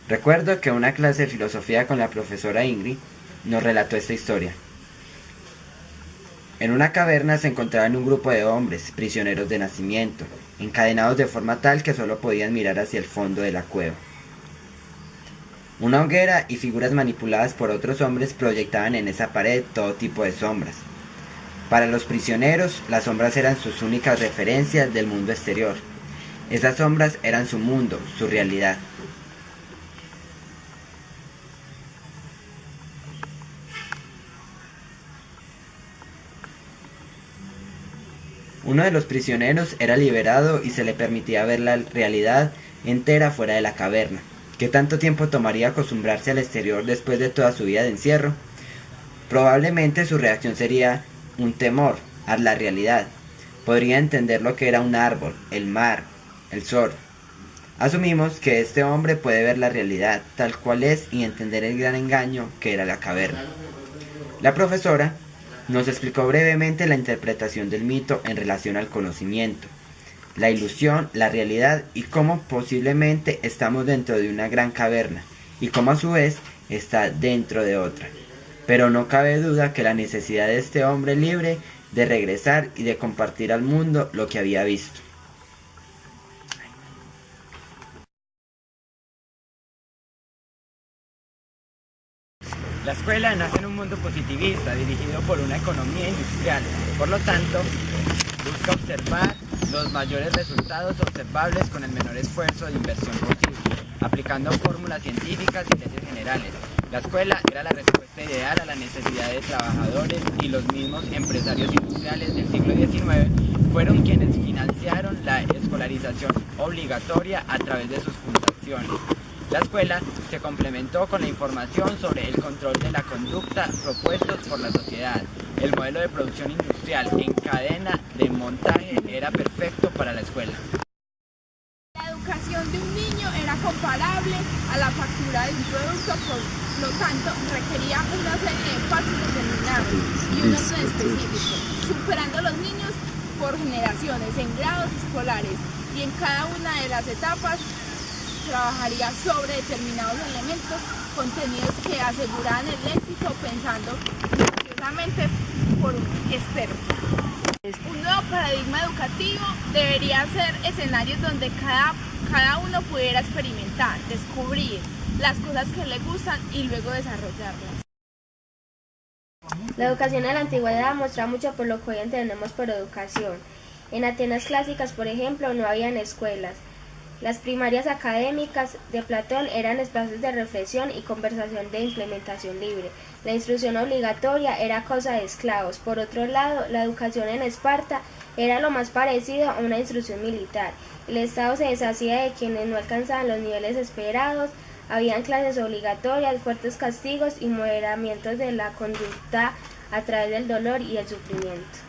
Recuerdo que en una clase de filosofía con la profesora Ingrid nos relató esta historia. En una caverna se encontraban un grupo de hombres, prisioneros de nacimiento, encadenados de forma tal que solo podían mirar hacia el fondo de la cueva. Una hoguera y figuras manipuladas por otros hombres proyectaban en esa pared todo tipo de sombras. Para los prisioneros, las sombras eran sus únicas referencias del mundo exterior. Esas sombras eran su mundo, su realidad. Uno de los prisioneros era liberado y se le permitía ver la realidad entera fuera de la caverna. ¿Qué tanto tiempo tomaría acostumbrarse al exterior después de toda su vida de encierro? Probablemente su reacción sería un temor a la realidad. Podría entender lo que era un árbol, el mar, el sol. Asumimos que este hombre puede ver la realidad tal cual es y entender el gran engaño que era la caverna. La profesora nos explicó brevemente la interpretación del mito en relación al conocimiento, la ilusión, la realidad y cómo posiblemente estamos dentro de una gran caverna y cómo a su vez está dentro de otra. Pero no cabe duda que la necesidad de este hombre libre de regresar y de compartir al mundo lo que había visto. La escuela nace en un mundo positivista dirigido por una economía industrial. Por lo tanto, busca observar los mayores resultados observables con el menor esfuerzo de inversión posible, aplicando fórmulas científicas y leyes generales. La escuela era la respuesta ideal a la necesidad de trabajadores y los mismos empresarios industriales del siglo XIX fueron quienes financiaron la escolarización obligatoria a través de sus fundaciones. La escuela se complementó con la información sobre el control de la conducta propuestos por la sociedad. El modelo de producción industrial en cadena de montaje era perfecto para la escuela. La educación de un niño era comparable a la factura de un producto, por lo tanto requería una serie de pasos determinados y un orden específico, superando a los niños por generaciones en grados escolares y en cada una de las etapas trabajaría sobre determinados elementos contenidos que aseguraran el éxito pensando minuciosamente por un experto. Un nuevo paradigma educativo debería ser escenarios donde cada uno pudiera experimentar, descubrir las cosas que le gustan y luego desarrollarlas. La educación en la antigüedad muestra mucho por lo que hoy entendemos por educación. En Atenas clásicas, por ejemplo, no habían escuelas. Las primarias académicas de Platón eran espacios de reflexión y conversación de implementación libre. La instrucción obligatoria era cosa de esclavos. Por otro lado, la educación en Esparta era lo más parecido a una instrucción militar. El Estado se deshacía de quienes no alcanzaban los niveles esperados. Habían clases obligatorias, fuertes castigos y moderamientos de la conducta a través del dolor y el sufrimiento.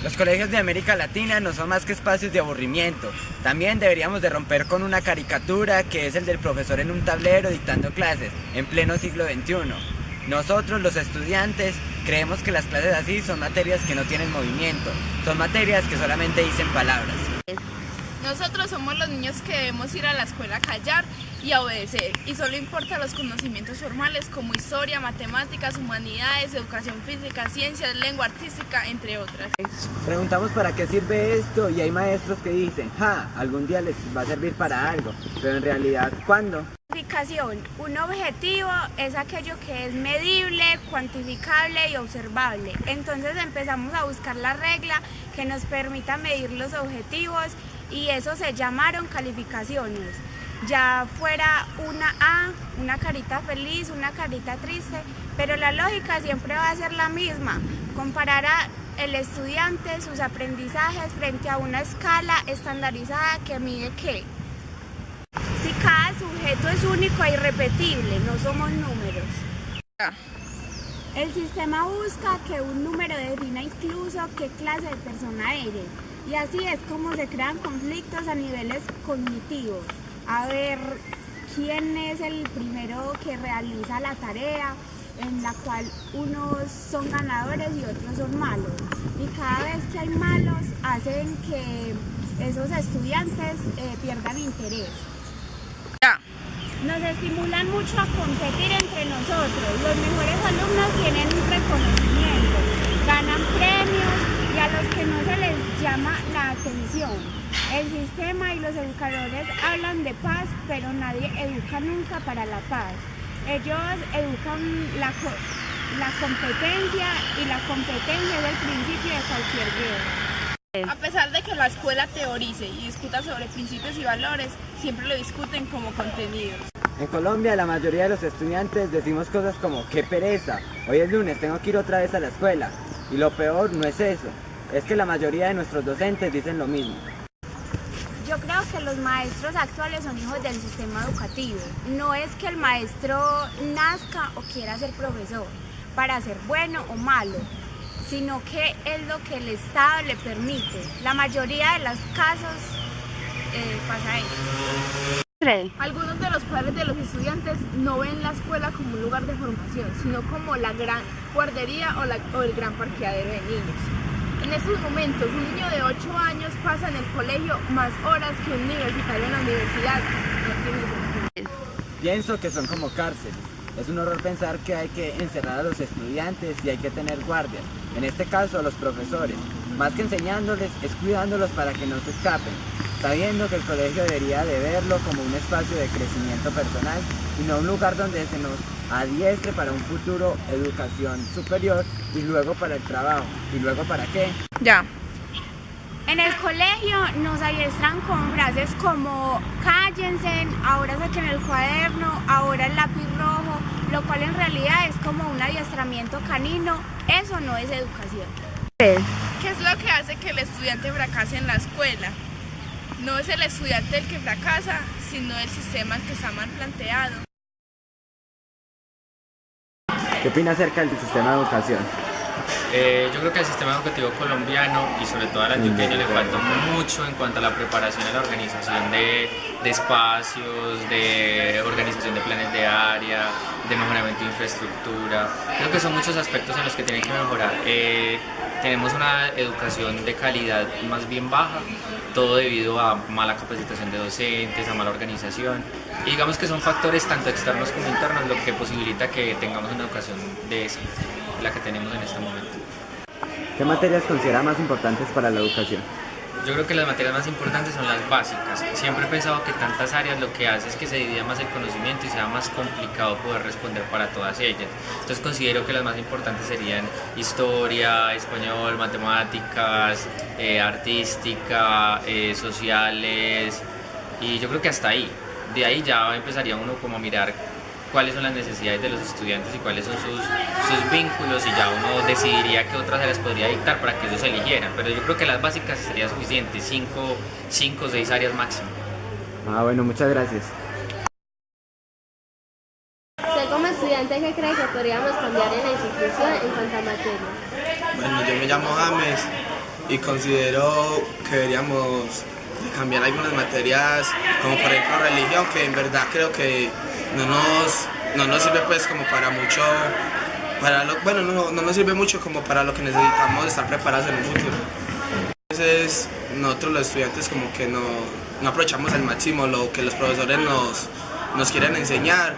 Los colegios de América Latina no son más que espacios de aburrimiento. También deberíamos de romper con una caricatura que es el del profesor en un tablero dictando clases en pleno siglo XXI. Nosotros, los estudiantes, creemos que las clases así son materias que no tienen movimiento, son materias que solamente dicen palabras. Nosotros somos los niños que debemos ir a la escuela a callar y a obedecer, y solo importan los conocimientos formales como historia, matemáticas, humanidades, educación física, ciencias, lengua artística, entre otras. Preguntamos para qué sirve esto y hay maestros que dicen, algún día les va a servir para algo, pero en realidad, ¿cuándo? Cuantificación. Un objetivo es aquello que es medible, cuantificable y observable. Entonces empezamos a buscar la regla que nos permita medir los objetivos y eso se llamaron calificaciones. Ya fuera una A, una carita feliz, una carita triste, pero la lógica siempre va a ser la misma. Comparar al estudiante, sus aprendizajes frente a una escala estandarizada que mide qué. Si cada sujeto es único e irrepetible, no somos números. El sistema busca que un número defina incluso qué clase de persona eres. Y así es como se crean conflictos a niveles cognitivos. A ver quién es el primero que realiza la tarea en la cual unos son ganadores y otros son malos. Y cada vez que hay malos hacen que esos estudiantes pierdan interés. Nos estimulan mucho a competir entre nosotros. Los mejores alumnos tienen un reconocimiento, ganan premios y a los que no se les llama la atención. El sistema y los educadores hablan de paz, pero nadie educa nunca para la paz. Ellos educan la competencia y la competencia es el principio de cualquier guerra. A pesar de que la escuela teorice y discuta sobre principios y valores, siempre lo discuten como contenidos. En Colombia la mayoría de los estudiantes decimos cosas como ¡qué pereza! Hoy es lunes, tengo que ir otra vez a la escuela. Y lo peor no es eso, es que la mayoría de nuestros docentes dicen lo mismo. Yo creo que los maestros actuales son hijos del sistema educativo. No es que el maestro nazca o quiera ser profesor para ser bueno o malo, sino que es lo que el Estado le permite. La mayoría de los casos pasa eso. Algunos de los padres de los estudiantes no ven la escuela como un lugar de formación, sino como la gran guardería o el gran parqueadero de niños. En estos momentos, un niño de 8 años pasa en el colegio más horas que un universitario en la universidad. No tiene sentido. Pienso que son como cárceles. Es un horror pensar que hay que encerrar a los estudiantes y hay que tener guardias. En este caso, a los profesores. Más que enseñándoles, es cuidándolos para que no se escapen, sabiendo que el colegio debería de verlo como un espacio de crecimiento personal y no un lugar donde se nos adiestre para un futuro educación superior y luego para el trabajo. ¿Y luego para qué? Ya. En el colegio nos adiestran con frases como cállense, ahora saquen el cuaderno, ahora el lápiz rojo, lo cual en realidad es como un adiestramiento canino. Eso no es educación. ¿Qué es lo que hace que el estudiante fracase en la escuela? No es el estudiante el que fracasa, sino el sistema que está mal planteado. ¿Qué opina acerca del sistema de educación? Yo creo que al sistema educativo colombiano y sobre todo al antioqueño le falta mucho en cuanto a la preparación y la organización de espacios, de organización de planes de área, de mejoramiento de infraestructura. Creo que son muchos aspectos en los que tienen que mejorar. Tenemos una educación de calidad más bien baja, todo debido a mala capacitación de docentes, a mala organización. Y digamos que son factores tanto externos como internos lo que posibilita que tengamos una educación de esa, la que tenemos en este momento. ¿Qué materias considera más importantes para la educación? Yo creo que las materias más importantes son las básicas. Siempre he pensado que tantas áreas lo que hace es que se divida más el conocimiento y sea más complicado poder responder para todas ellas. Entonces considero que las más importantes serían historia, español, matemáticas, artística, sociales, y yo creo que hasta ahí. De ahí ya empezaría uno como a mirar cuáles son las necesidades de los estudiantes y cuáles son sus vínculos, y ya uno decidiría qué otras áreas podría dictar para que ellos eligieran. Pero yo creo que las básicas sería suficiente, 5 o 6 áreas máximo. Bueno, muchas gracias. Usted como estudiante, ¿qué cree que podríamos cambiar en la institución en cuanto a materias? Bueno, yo me llamo James y considero que deberíamos cambiar algunas materias, como por ejemplo religión, que en verdad creo que no nos sirve pues como para mucho, no nos sirve mucho como para lo que necesitamos estar preparados en un futuro. Entonces nosotros los estudiantes como que no aprovechamos al máximo lo que los profesores nos quieren enseñar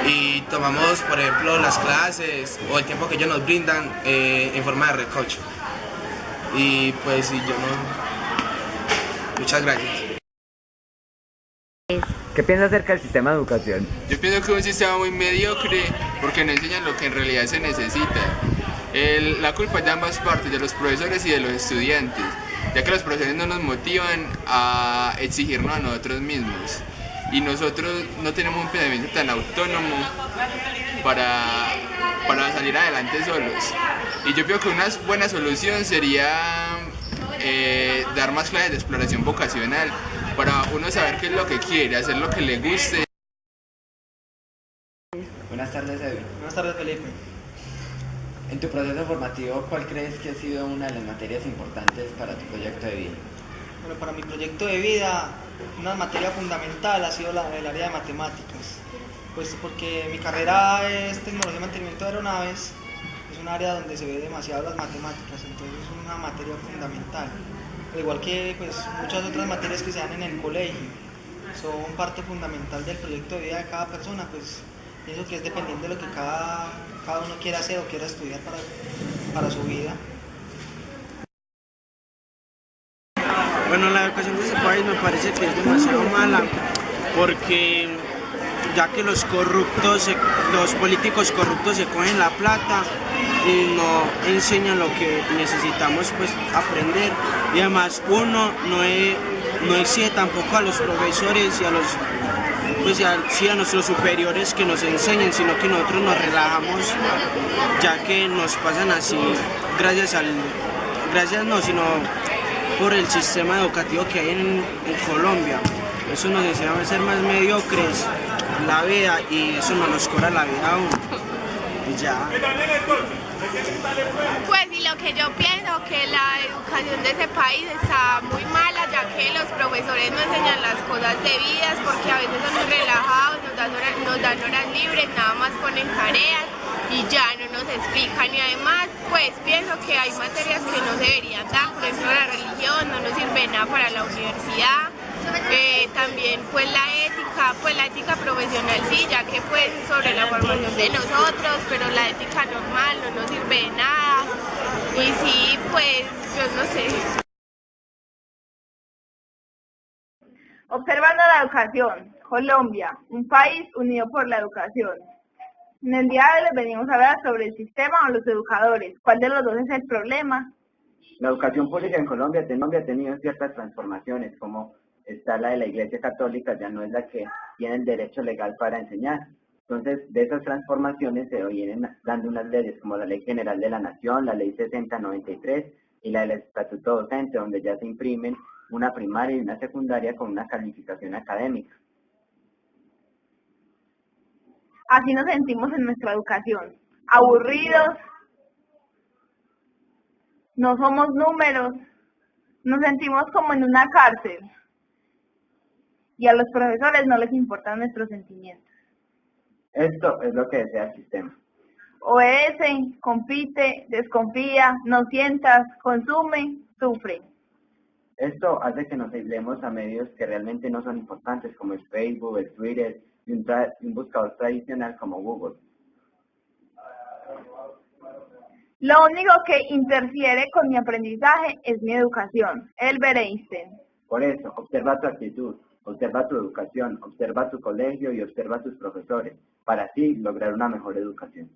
y tomamos por ejemplo las clases o el tiempo que ellos nos brindan en forma de recocho. Y pues yo no... Muchas gracias. ¿Qué piensa acerca del sistema de educación? Yo pienso que es un sistema muy mediocre porque no enseñan lo que en realidad se necesita. La culpa es de ambas partes, de los profesores y de los estudiantes, ya que los profesores no nos motivan a exigirnos a nosotros mismos y nosotros no tenemos un pensamiento tan autónomo para salir adelante solos. Y yo creo que una buena solución sería dar más clases de exploración vocacional para uno saber qué es lo que quiere, hacer lo que le guste. Buenas tardes, Edwin. Buenas tardes, Felipe. En tu proceso formativo, ¿cuál crees que ha sido una de las materias importantes para tu proyecto de vida? Bueno, para mi proyecto de vida, una materia fundamental ha sido el área de matemáticas. pues porque mi carrera es tecnología y mantenimiento de aeronaves, es un área donde se ve demasiado las matemáticas, entonces es una materia fundamental, al igual que pues muchas otras materias que se dan en el colegio, son parte fundamental del proyecto de vida de cada persona, pues pienso que es dependiendo de lo que cada uno quiera hacer o quiera estudiar para su vida. Bueno, la educación de este país me parece que es demasiado mala porque ya que los políticos corruptos se cogen la plata y no enseñan lo que necesitamos pues aprender, y además uno no exige tampoco a los profesores y a los a nuestros superiores que nos enseñen, sino que nosotros nos relajamos ya que nos pasan así sino por el sistema educativo que hay en Colombia. Eso nos enseña a ser más mediocres la vida y eso nos cobra la vida a uno. Y ya. Pues y lo que yo pienso que la educación de ese país está muy mala, ya que los profesores no enseñan las cosas debidas porque a veces son muy relajados, nos dan horas libres, nada más ponen tareas y ya no nos explican, y además pues pienso que hay materias que no deberían dar, por ejemplo la religión no nos sirve nada para la universidad. También pues la ética profesional sí, ya que pues sobre la formación de nosotros, pero la ética normal no nos sirve de nada, y sí pues yo no sé. Observando la educación, Colombia, un país unido por la educación. En el día de hoy les venimos a hablar sobre el sistema o los educadores. ¿Cuál de los dos es el problema? La educación pública en Colombia ha tenido ciertas transformaciones, como está la de la Iglesia Católica, ya no es la que tiene el derecho legal para enseñar. Entonces, de esas transformaciones se vienen dando unas leyes como la Ley General de la Nación, la Ley 6093 y la del Estatuto Docente, donde ya se imprimen una primaria y una secundaria con una calificación académica. Así nos sentimos en nuestra educación, aburridos, no somos números, nos sentimos como en una cárcel y a los profesores no les importan nuestros sentimientos. Esto es lo que desea el sistema. Obedece, compite, desconfía, no sientas, consume, sufre. Esto hace que nos aislemos a medios que realmente no son importantes, como el Facebook, el Twitter y un buscador tradicional como Google. Lo único que interfiere con mi aprendizaje es mi educación, Albert Einstein. Por eso, observa tu actitud, observa tu educación, observa tu colegio y observa tus profesores, para así lograr una mejor educación.